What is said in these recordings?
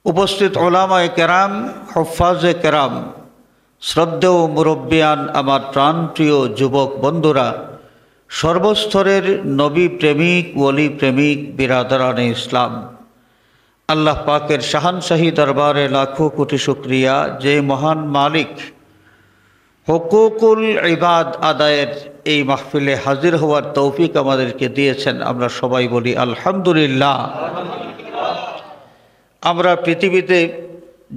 উপস্থিত ওলামায়ে কেরাম, হুফাজে কেরাম, শ্রদ্ধেয় মুরব্বিয়ান, আমার প্রাণপ্রিয় যুবক বন্ধুরা, সর্বস্তরের নবী প্রেমিক, ওলি প্রেমিক বিরাদরানে ইসলাম, আল্লাহ পাকের শাহানশাহী দরবারে লাখো কোটি শুকরিয়া, যে মহান মালিক হুকুকুল ইবাদ আদায়ের এই মাহফিলে হাজির হওয়ার তৌফিক আমাদেরকে দিয়েছেন। আমরা সবাই বলি আলহামদুলিল্লাহ। আমরা পৃথিবীতে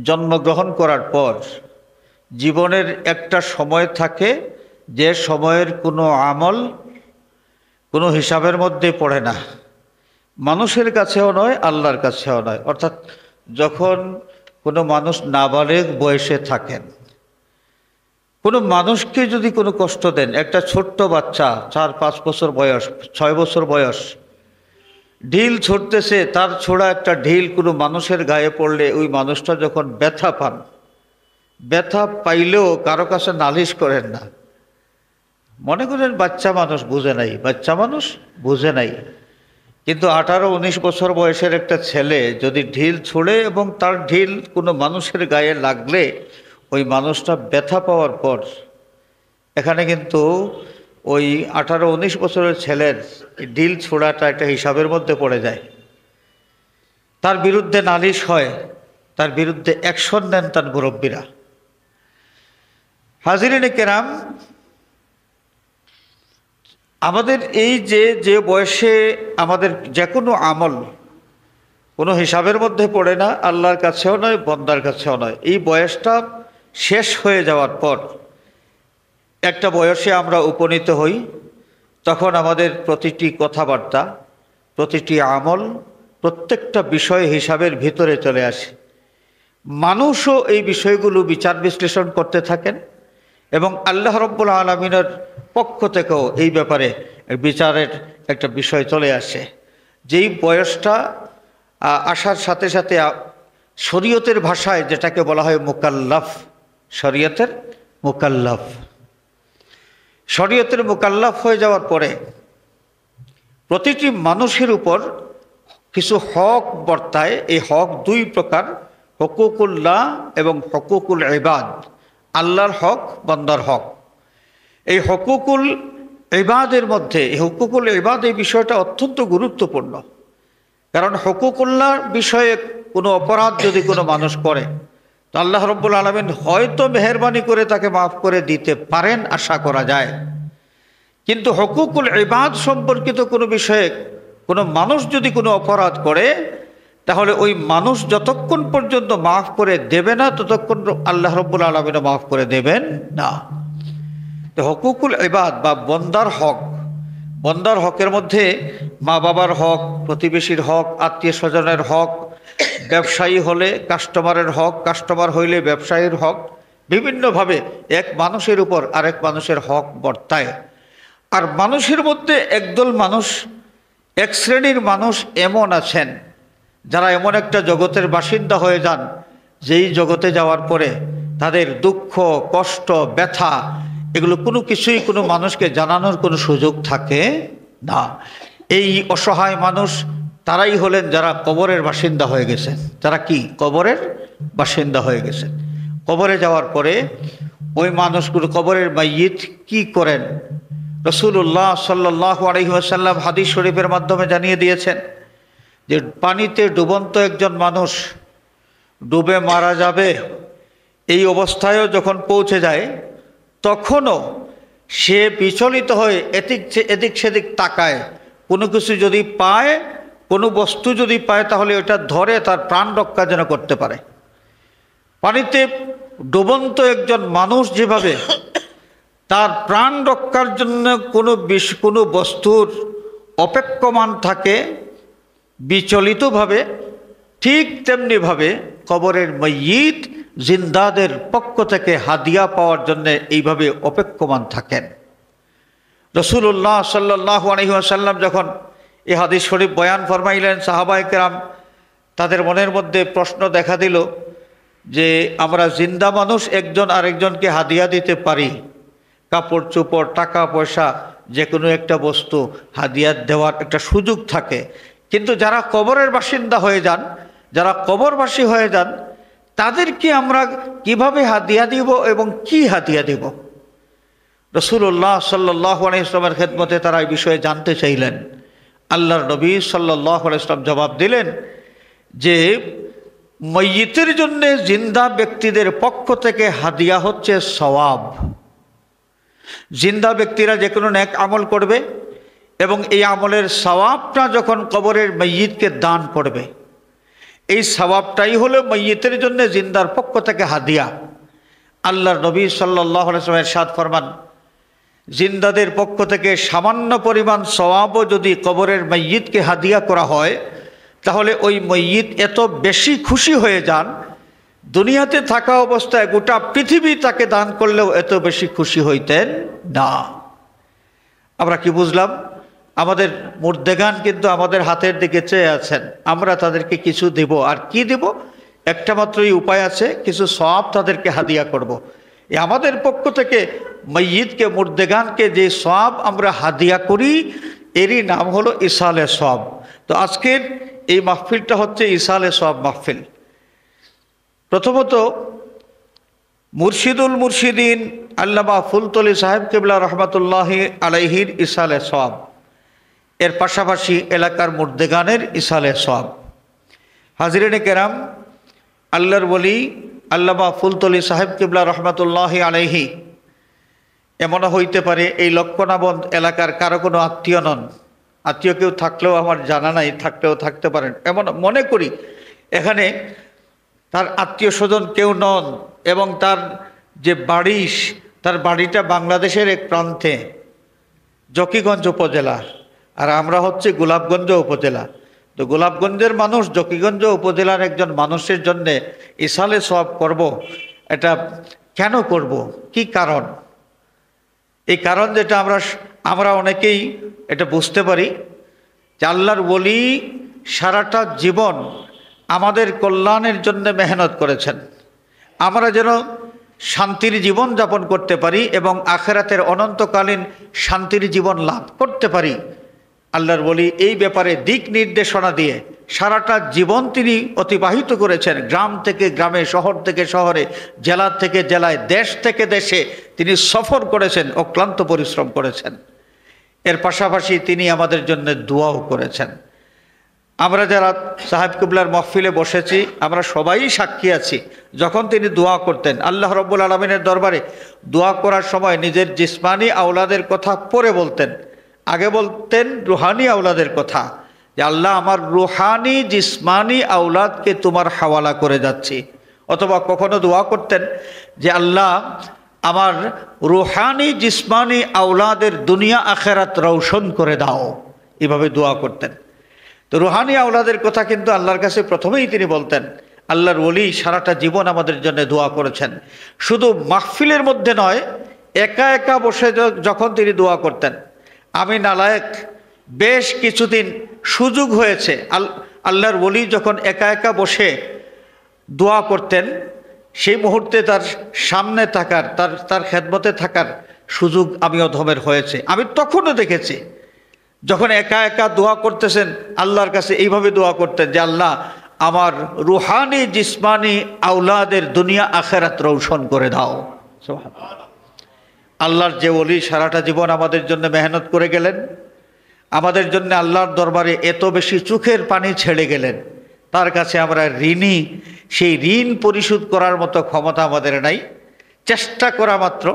জন্মগ্রহণ করার পর জীবনের একটা সময় থাকে, যে সময়ের কোনো আমল কোনো হিসাবের মধ্যে পড়ে না, মানুষের কাছেও নয়, আল্লাহর কাছেও নয়। অর্থাৎ যখন কোনো মানুষ নাবালেগ বয়সে থাকেন, কোনো মানুষকে যদি কোনো কষ্ট দেন, একটা ছোট্ট বাচ্চা 4-5 বছর বয়স, 6 বছর বয়স, ঢিল ছুটতেছে, তার ছোড়া একটা ঢিল কোনো মানুষের গায়ে পড়লে ওই মানুষটা যখন ব্যথা পান, ব্যথা পাইলেও কারো কাছে নালিশ করেন না। মনে করেন বাচ্চা মানুষ বুঝে নাই, বাচ্চা মানুষ বুঝে নাই। কিন্তু 18-19 বছর বয়সের একটা ছেলে যদি ঢিল ছোড়ে এবং তার ঢিল কোনো মানুষের গায়ে লাগলে ওই মানুষটা ব্যথা পাওয়ার পর, এখানে কিন্তু ওই 18-19 বছরের ছেলের ঢিল ছোড়াটা একটা হিসাবের মধ্যে পড়ে যায়। তার বিরুদ্ধে নালিশ হয়, তার বিরুদ্ধে অ্যাকশন নেন তার মুরব্বীরা। হাজিরিনে কেরাম, আমাদের এই যে বয়সে আমাদের যে কোনো আমল কোনো হিসাবের মধ্যে পড়ে না, আল্লাহর কাছেও নয়, বন্দার কাছেও নয়, এই বয়সটা শেষ হয়ে যাওয়ার পর একটা বয়সে আমরা উপনীত হই, তখন আমাদের প্রতিটি কথাবার্তা, প্রতিটি আমল, প্রত্যেকটা বিষয় হিসাবের ভিতরে চলে আসে। মানুষও এই বিষয়গুলো বিচার বিশ্লেষণ করতে থাকেন এবং আল্লাহ রাব্বুল আলামিনের পক্ষ থেকেও এই ব্যাপারে বিচারের একটা বিষয় চলে আসে। যেই বয়সটা আসার সাথে সাথে শরীয়তের ভাষায় যেটাকে বলা হয় মুকাল্লাফ, শরীয়তের মুকাল্লাফ, শরীয়তের মুকাল্লাফ হয়ে যাওয়ার পরে প্রতিটি মানুষের উপর কিছু হক বর্তায়। এই হক দুই প্রকার, হুকুকুল্লাহ এবং হুকুকুল ইবাদ, আল্লাহর হক, বান্দার হক। এই হুকুকুল ইবাদের মধ্যে এই হুকুকুল ইবাদ, এই বিষয়টা অত্যন্ত গুরুত্বপূর্ণ। কারণ হুকুকুল্লাহর বিষয়ে কোনো অপরাধ যদি কোনো মানুষ করে, তো আল্লাহ রাব্বুল আলামিন হয়তো মেহেরবানি করে তাকে মাফ করে দিতে পারেন, আশা করা যায়। কিন্তু হুকুকুল ইবাদ সম্পর্কিত কোনো বিষয়ে কোনো মানুষ যদি কোনো অপরাধ করে, তাহলে ওই মানুষ যতক্ষণ পর্যন্ত মাফ করে দেবে না, ততক্ষণ আল্লাহ রাব্বুল আলামিনও মাফ করে দেবেন না। তো হুকুকুল ইবাদ বা বন্দার হক, বন্দার হকের মধ্যে মা বাবার হক, প্রতিবেশীর হক, আত্মীয় স্বজনের হক, ব্যবসায়ী হলে কাস্টমারের হক, কাস্টমার হইলে ব্যবসায়ীর হক, বিভিন্নভাবে এক মানুষের উপর আরেক মানুষের হক বর্তায়। আর মানুষের মধ্যে একদল মানুষ, এক শ্রেণীর মানুষ এমন আছেন যারা এমন একটা জগতের বাসিন্দা হয়ে যান, যেই জগতে যাওয়ার পরে তাদের দুঃখ, কষ্ট, ব্যথা, এগুলো কোনো কিছুই কোনো মানুষকে জানানোর কোনো সুযোগ থাকে না। এই অসহায় মানুষ তারাই হলেন যারা কবরের বাসিন্দা হয়ে গেছেন। যারা কি কবরের বাসিন্দা হয়ে গেছেন। কবরে যাওয়ার পরে ওই মানুষগুলো, কবরের মাইয়িত কি করেন, রাসূলুল্লাহ সাল্লাল্লাহু আলাইহি ওয়াসাল্লাম হাদিস শরীফের মাধ্যমে জানিয়ে দিয়েছেন যে পানিতে ডুবন্ত একজন মানুষ ডুবে মারা যাবে, এই অবস্থায়ও যখন পৌঁছে যায়, তখনও সে বিচলিত হয়ে এদিক সেদিক তাকায়। কোনো কিছু যদি পায়, কোনো বস্তু যদি পায়, তাহলে ওটা ধরে তার প্রাণ রক্ষা যেন করতে পারে। পানিতে ডুবন্ত একজন মানুষ যেভাবে তার প্রাণ রক্ষার জন্য কোনো বস্তুর অপেক্ষমান থাকে বিচলিতভাবে, ঠিক তেমনিভাবে কবরের মাইয়িত জিন্দাদের পক্ষ থেকে হাদিয়া পাওয়ার জন্য এইভাবে অপেক্ষমান থাকেন। রাসূলুল্লাহ সাল্লাল্লাহু আলাইহি ওয়াসাল্লাম যখন এই হাদিস শরীফ বয়ান ফরমাইলেন, সাহাবায়ে কেরাম তাদের মনের মধ্যে প্রশ্ন দেখা দিল যে আমরা জিন্দা মানুষ একজন আরেকজনকে হাদিয়া দিতে পারি, কাপড় চোপড়, টাকা পয়সা, যে কোনো একটা বস্তু হাদিয়া দেওয়ার একটা সুযোগ থাকে। কিন্তু যারা কবরের বাসিন্দা হয়ে যান, যারা কবরবাসী হয়ে যান তাদেরকে আমরা কিভাবে হাদিয়া দিব এবং কি হাদিয়া দেব? রাসূলুল্লাহ সাল্লাল্লাহু আলাইহি ওয়াসাল্লামের খেদমতে তারা এই বিষয়ে জানতে চাইলেন। আল্লাহর নবী সাল্লাল্লাহু আলাইহি ওয়াসাল্লাম জবাব দিলেন যে মাইয়িতের জন্য জিন্দা ব্যক্তিদের পক্ষ থেকে হাদিয়া হচ্ছে সওয়াব। জিন্দা ব্যক্তিরা যে কোনো নেক আমল করবে এবং এই আমলের সওয়াবটা যখন কবরের মাইয়িতকে দান করবে, এই সওয়াবটাই হলো মাইয়িতের জন্য জিন্দার পক্ষ থেকে হাদিয়া। আল্লাহর নবী সাল্লাল্লাহু আলাইহি ওয়াসাল্লাম ইরশাদ ফরমান, জিন্দাদের পক্ষ থেকে সামান্য পরিমাণ সওয়াবও যদি কবরের মাইয়িতকে হাদিয়া করা হয়, তাহলে ওই মাইয়িত এত বেশি খুশি হয়ে যান, দুনিয়াতে থাকা অবস্থায় গোটা পৃথিবী তাকে দান করলেও এত বেশি খুশি হইতেন না। আমরা কি বুঝলাম? আমাদের মুর্দেগান কিন্তু আমাদের হাতের দিকে চেয়ে আছেন, আমরা তাদেরকে কিছু দেব। আর কি দেব? একটা মাত্রই উপায় আছে, কিছু সওয়াব তাদেরকে হাদিয়া করব। এই আমাদের পক্ষ থেকে মাইয়িতকে, মুর্দেগানকে যে সওয়াব আমরা হাদিয়া করি, এরই নাম হলো ইসালে সওয়াব। তো আজকের এই মাহফিলটা হচ্ছে ইসালে সওয়াব মাহফিল। প্রথমত মুর্শিদুল মুর্শিদিন আল্লামা ফুলতলি সাহেব কিবলা রহমাতুল্লাহি আলাইহির ইসালে সওয়াব, এর পাশাপাশি এলাকার মুর্দেগানের ইসালে সওয়াব। হাজিরিনে কেরাম, আল্লাহর ওলি আল্লামা ফুলতলি সাহেব কিবলা রহমাতুল্লাহি আলাইহি এমনও হইতে পারে এই লক্ষণাবন্ধ এলাকার কারো কোনো আত্মীয় নন। আত্মীয় কেউ থাকলেও আমার জানা নাই, থাকলেও থাকতে পারেন, এমন মনে করি। এখানে তার আত্মীয় স্বজন কেউ নন এবং তার যে তার বাড়িটা বাংলাদেশের এক প্রান্তে, জকিগঞ্জ উপজেলা, আর আমরা হচ্ছে গোলাপগঞ্জ উপজেলা। তো গোলাপগঞ্জের মানুষ জকিগঞ্জ উপজেলার একজন মানুষের জন্যে ইসালে সওয়াব করব, এটা কেন করব? কি কারণ? এই কারণ যেটা আমরা অনেকেই এটা বুঝতে পারি যে আল্লাহর ওলি সারাটা জীবন আমাদের কল্যাণের জন্য মেহনত করেছেন, আমরা যেন শান্তির জীবন যাপন করতে পারি এবং আখিরাতের অনন্তকালীন শান্তির জীবন লাভ করতে পারি। আল্লাহর ওলি এই ব্যাপারে দিক নির্দেশনা দিয়ে সারাটা জীবন তিনি অতিবাহিত করেছেন। গ্রাম থেকে গ্রামে, শহর থেকে শহরে, জেলা থেকে জেলায়, দেশ থেকে দেশে তিনি সফর করেছেন, অক্লান্ত পরিশ্রম করেছেন। এর পাশাপাশি তিনি আমাদের জন্য দোয়াও করেছেন। আমরা যারা সাহেব কিবলার মাহফিলে বসেছি, আমরা সবাই সাক্ষী আছি, যখন তিনি দোয়া করতেন আল্লাহ রাব্বুল আলামিনের দরবারে, দোয়া করার সময় নিজের জিসমানি আওলাদের কথা পরে বলতেন, আগে বলতেন রুহানি আওলাদের কথা, যে আল্লাহ আমার রুহানি জিসমানি আওলাদকে তোমার হাওয়ালা করে যাচ্ছি। অথবা কখনো দোয়া করতেন যে আল্লাহ আমার রুহানি জিসমানি আওলাদের দুনিয়া আখেরাত রৌশন করে দাও, এভাবে দোয়া করতেন। তো রুহানি আওলাদের কথা কিন্তু আল্লাহর কাছে প্রথমেই তিনি বলতেন। আল্লাহর ওলি সারাটা জীবন আমাদের জন্য দোয়া করেছেন, শুধু মাহফিলের মধ্যে নয়, একা একা বসে যখন তিনি দোয়া করতেন। আমি নালায়েক বেশ কিছুদিন সুযোগ হয়েছে আল্লাহর ওলি যখন একা একা বসে দোয়া করতেন, সেই মুহূর্তে তার সামনে থাকার, তার খেদমতে থাকার সুযোগ আমি অধমের হয়েছে। আমি তখনও দেখেছি যখন একা একা দোয়া করতেছেন, আল্লাহর কাছে এইভাবে দোয়া করতেন যে আল্লাহ আমার রুহানি জিসমানি আওলাদের দুনিয়া আখেরাত রৌশন করে দাও। আল্লাহর যে ওলি সারাটা জীবন আমাদের জন্য মেহনত করে গেলেন, আমাদের জন্য আল্লাহর দরবারে এত বেশি চোখের পানি ছেড়ে গেলেন, তার কাছে আমরা ঋণী। সেই ঋণ পরিশোধ করার মতো ক্ষমতা আমাদের নাই, চেষ্টা করা মাত্র।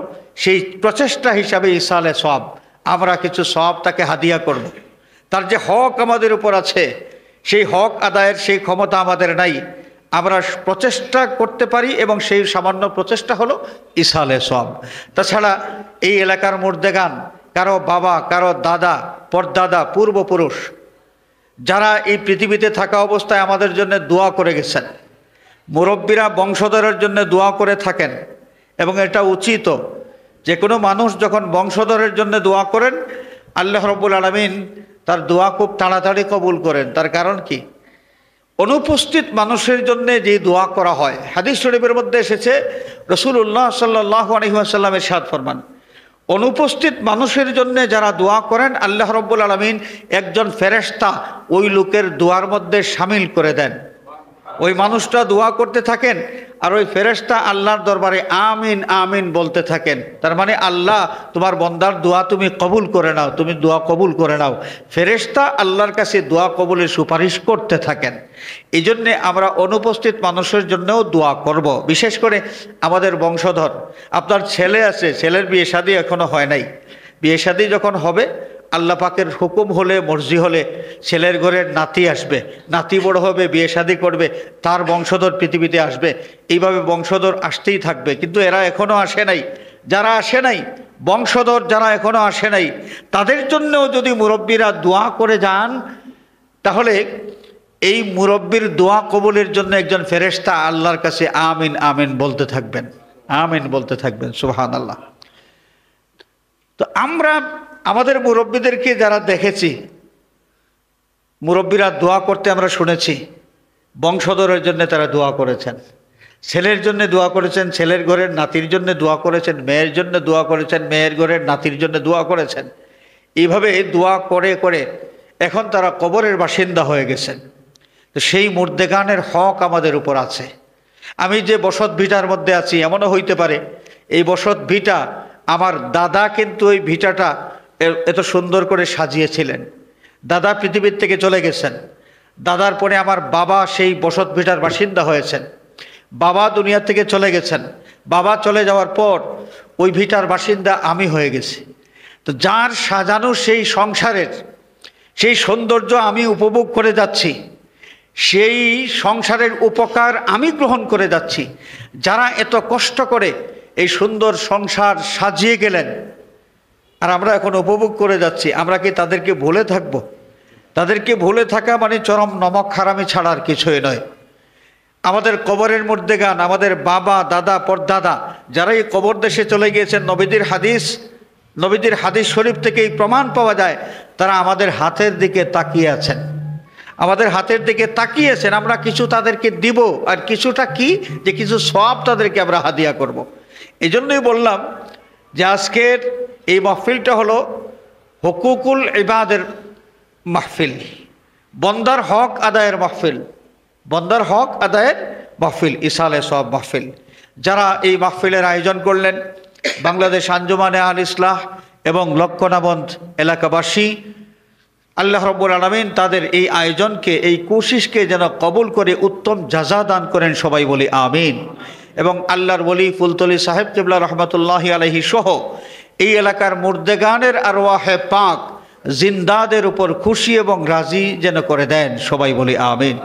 সেই প্রচেষ্টা হিসাবে ইসালে সওয়াব, আমরা কিছু সওয়াব তাকে হাদিয়া করব। তার যে হক আমাদের উপর আছে, সেই হক আদায়ের সেই ক্ষমতা আমাদের নাই, আমরা প্রচেষ্টা করতে পারি এবং সেই সামান্য প্রচেষ্টা হলো ইসালে সওয়াব। তাছাড়া এই এলাকার মুর্দেগান, কারো বাবা, কারো দাদা, পরদাদা, পূর্বপুরুষ, যারা এই পৃথিবীতে থাকা অবস্থায় আমাদের জন্য দোয়া করে গেছেন, মুরব্বীরা বংশধরের জন্য দোয়া করে থাকেন। এবং এটা উচিত, যে কোনো মানুষ যখন বংশধরের জন্য দোয়া করেন, আল্লাহ রাব্বুল আলামিন তার দোয়া খুব তাড়াতাড়ি কবুল করেন। তার কারণ কি? অনুপস্থিত মানুষের জন্য যে দোয়া করা হয়, হাদিস শরীফের মধ্যে এসেছে, রাসূলুল্লাহ সাল্লাল্লাহু আলাইহি ওয়াসাল্লাম ইরশাদ ফরমান, অনুপস্থিত মানুষের জন্য যারা দোয়া করেন, আল্লাহ রাব্বুল আলামিন একজন ফেরেশতা ওই লোকের দোয়ার মধ্যে শামিল করে দেন। ওই মানুষটা দোয়া করতে থাকেন আর ওই ফেরেশতা আল্লাহর দরবারে আমিন আমিন বলতে থাকেন। তার মানে আল্লাহ তোমার বন্দার দোয়া তুমি কবুল করে নাও, তুমি দোয়া কবুল করে নাও। ফেরেশতা আল্লাহর কাছে দোয়া কবুলের সুপারিশ করতে থাকেন। এই জন্যে আমরা অনুপস্থিত মানুষের জন্যও দোয়া করব। বিশেষ করে আমাদের বংশধর, আপনার ছেলে আছে, ছেলের বিয়ে শাদী এখনো হয় নাই, বিয়ে শাদী যখন হবে আল্লাহ পাকের হুকুম হলে, মর্জি হলে ছেলের ঘরের নাতি আসবে, নাতি বড় হবে, বিয়ে শাদী করবে, তার বংশধর পৃথিবীতে আসবে। এইভাবে বংশধর আসতেই থাকবে। কিন্তু এরা এখনও আসে নাই। যারা আসে নাই, বংশধর যারা এখনও আসে নাই, তাদের জন্যও যদি মুরব্বীরা দোয়া করে যান, তাহলে এই মুরব্বীর দোয়া কবুলের জন্য একজন ফেরেশতা আল্লাহর কাছে আমিন আমিন বলতে থাকবেন, আমিন বলতে থাকবেন। সুবহানাল্লাহ। তো আমরা আমাদের মুরব্বীদেরকে যারা দেখেছি, মুরব্বীরা দোয়া করতে আমরা শুনেছি, বংশধরের জন্য তারা দোয়া করেছেন, ছেলের জন্য দোয়া করেছেন, ছেলের ঘরের নাতির জন্য দোয়া করেছেন, মেয়ের জন্য দোয়া করেছেন, মেয়ের ঘরের নাতির জন্য দোয়া করেছেন। এইভাবে দোয়া করে করে এখন তারা কবরের বাসিন্দা হয়ে গেছেন। তো সেই মুর্দেগানের হক আমাদের উপর আছে। আমি যে বসত ভিটার মধ্যে আছি, এমনও হইতে পারে এই বসত ভিটা আমার দাদা কিন্তু ওই ভিটাটা এত সুন্দর করে সাজিয়েছিলেন। দাদা পৃথিবীর থেকে চলে গেছেন, দাদার পরে আমার বাবা সেই বসত ভিটার বাসিন্দা হয়েছেন। বাবা দুনিয়া থেকে চলে গেছেন, বাবা চলে যাওয়ার পর ওই ভিটার বাসিন্দা আমি হয়ে গেছি। তো যার সাজানো সেই সংসারের সেই সৌন্দর্য আমি উপভোগ করে যাচ্ছি, সেই সংসারের উপকার আমি গ্রহণ করে যাচ্ছি। যারা এত কষ্ট করে এই সুন্দর সংসার সাজিয়ে গেলেন আর আমরা এখন উপভোগ করে যাচ্ছি, আমরা কি তাদেরকে ভুলে থাকব? তাদেরকে ভুলে থাকা মানে চরম নমক হারামি ছাড়ার কিছুই নয়। আমাদের কবরের মধ্যে গান, আমাদের বাবা দাদা পরদাদা যারা এই কবর দেশে চলে গিয়েছেন, নবীদের হাদিস শরীফ থেকে এই প্রমাণ পাওয়া যায়, তারা আমাদের হাতের দিকে তাকিয়ে আছেন, আমাদের হাতের দিকে তাকিয়েছেন। আমরা কিছু তাদেরকে দিব, আর কিছুটা কি, যে কিছু সওয়াব তাদেরকে আমরা হাদিয়া করব। এই জন্যই বললাম যে আজকের এই মাহফিলটা হলো হুকুকুল ইবাদের মাহফিল, বন্দার হক আদায়ের মাহফিল, বন্দার হক আদায়ের মাহফিল, ইসালে সওয়াব মাহফিল। যারা এই মাহফিলের আয়োজন করলেন, বাংলাদেশ আঞ্জুমানে আল ইসলাহ এবং লক্ষ্মণাবন্ধ এলাকাবাসী, আল্লাহ রাব্বুল আলামিন তাদের এই আয়োজনকে, এই কোশিশকে যেন কবুল করে উত্তম জাযা দান করেন, সবাই বলি আমিন। এবং আল্লাহর ওলি ফুলতলি সাহেব কিবলা রহমতুল্লাহি আলাইহি সহ এই এলাকার মুর্দেগানের আরওয়াহে পাক জিন্দাদের উপর খুশি এবং রাজি যেন করে দেন, সবাই বলি আমিন।